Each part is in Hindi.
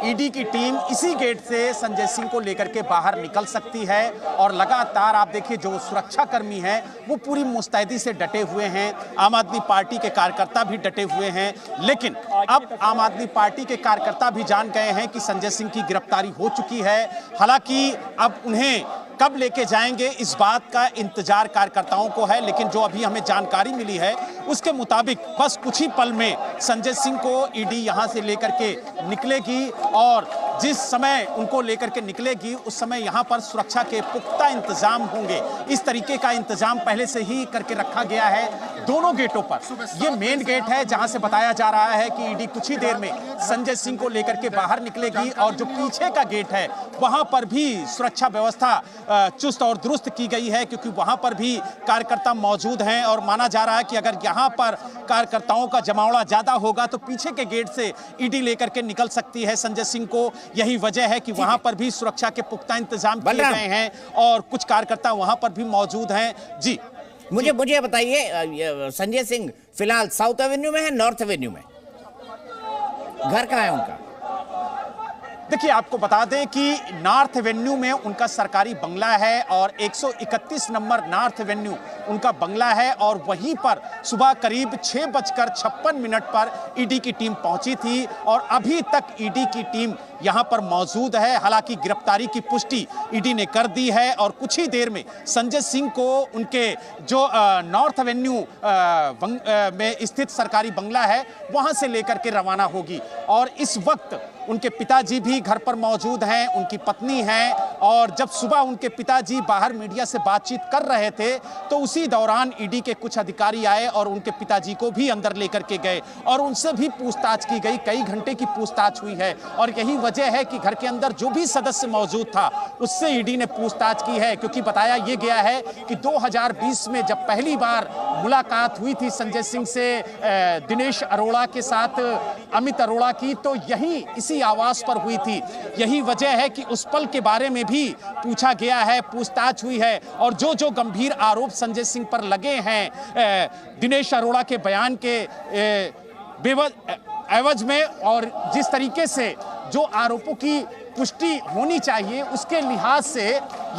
ईडी की टीम इसी गेट से संजय सिंह को लेकर के बाहर निकल सकती है और लगातार आप देखिए जो सुरक्षा कर्मी हैं वो पूरी मुस्तैदी से डटे हुए हैं। आम आदमी पार्टी के कार्यकर्ता भी डटे हुए हैं, लेकिन अब आम आदमी पार्टी के कार्यकर्ता भी जान गए हैं कि संजय सिंह की गिरफ्तारी हो चुकी है। हालांकि अब उन्हें कब लेके जाएंगे इस बात का इंतजार कार्यकर्ताओं को है, लेकिन जो अभी हमें जानकारी मिली है उसके मुताबिक बस कुछ ही पल में संजय सिंह को ईडी यहां से लेकर के निकलेगी और जिस समय उनको लेकर के निकलेगी उस समय यहां पर सुरक्षा के पुख्ता इंतजाम होंगे। इस तरीके का इंतजाम पहले से ही करके रखा गया है दोनों गेटों पर। ये मेन गेट है जहां से बताया जा रहा है कि ईडी कुछ ही देर में संजय सिंह को लेकर के बाहर निकलेगी और जो पीछे का गेट है वहां पर भी सुरक्षा व्यवस्था चुस्त और दुरुस्त की गई है, क्योंकि वहां पर भी कार्यकर्ता मौजूद हैं और माना जा रहा है कि अगर यहां पर कार्यकर्ताओं का जमावड़ा ज्यादा होगा तो पीछे के गेट से ईडी लेकर के निकल सकती है संजय सिंह को। यही वजह है कि वहां पर भी सुरक्षा के पुख्ता इंतजाम किए गए हैं और कुछ कार्यकर्ता वहां पर भी मौजूद हैं। जी मुझे बताइए, संजय सिंह फिलहाल साउथ एवेन्यू में है, नॉर्थ एवेन्यू में? घर कहाँ है उनका? देखिए आपको बता दें कि नॉर्थ एवेन्यू में उनका सरकारी बंगला है और 131 नंबर नॉर्थ एवेन्यू उनका बंगला है और वहीं पर सुबह करीब 6:56 पर ईडी की टीम पहुंची थी और अभी तक ईडी की टीम यहां पर मौजूद है। हालांकि गिरफ्तारी की पुष्टि ईडी ने कर दी है और कुछ ही देर में संजय सिंह को उनके जो नॉर्थ एवेन्यू में स्थित सरकारी बंगला है वहां से लेकर के रवाना होगी। और इस वक्त उनके पिताजी भी घर पर मौजूद हैं, उनकी पत्नी हैं और जब सुबह उनके पिताजी बाहर मीडिया से बातचीत कर रहे थे तो उसी दौरान ईडी के कुछ अधिकारी आए और उनके पिताजी को भी अंदर लेकर के गए और उनसे भी पूछताछ की गई। कई घंटे की पूछताछ हुई है और यही वजह है कि घर के अंदर जो भी सदस्य मौजूद था उससे ईडी ने पूछताछ की है, क्योंकि बताया यह गया है कि 2020 में जब पहली बार मुलाकात हुई थी संजय सिंह से दिनेश अरोड़ा के साथ अमित अरोड़ा की, तो यही इसी आवास पर हुई थी। यही वजह है कि उस पल के बारे में भी पूछा गया है, पूछताछ हुई है और जो जो गंभीर आरोप संजय सिंह पर लगे हैं दिनेश अरोड़ा के बयान के एवज में और जिस तरीके से जो आरोपों की पुष्टि होनी चाहिए उसके लिहाज से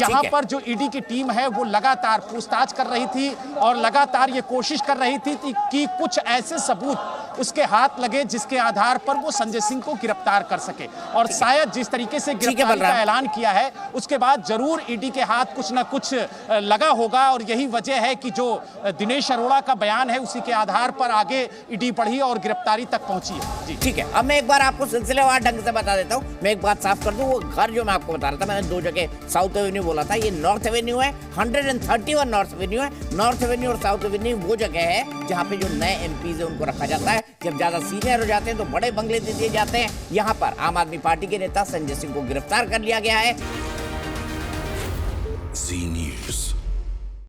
यहाँ पर जो ईडी की टीम है वो लगातार पूछताछ कर रही थी और लगातार ये कोशिश कर रही थी कि कुछ ऐसे सबूत उसके हाथ लगे जिसके आधार पर वो संजय सिंह को गिरफ्तार कर सके। और शायद जिस तरीके से गिरफ्तारी का ऐलान किया है उसके बाद जरूर ईडी के हाथ कुछ ना कुछ लगा होगा और यही वजह है कि जो दिनेश अरोड़ा का बयान है उसी के आधार पर आगे ईडी बढ़ी और गिरफ्तारी तक पहुंची है। जी ठीक है, अब मैं एक बार आपको सिलसिलेवार ढंग से बता देता हूँ। मैं एक बात साफ कर दूं, वो घर जो मैं आपको बता रहा था, मैंने दो जगह साउथ एवेन्यू बोला था, ये नॉर्थ एवेन्यू है। 131 नॉर्थ एवेन्यू है। नॉर्थ एवेन्यू और साउथ एवेन्यू वो जगह है जहाँ पे जो नए एमपीज है उनको रखा जाता है। जब ज्यादा सीनियर हो जाते हैं तो बड़े बंगले दे दिए जाते हैं। यहाँ पर आम आदमी पार्टी के नेता संजय सिंह को गिरफ्तार कर लिया गया है।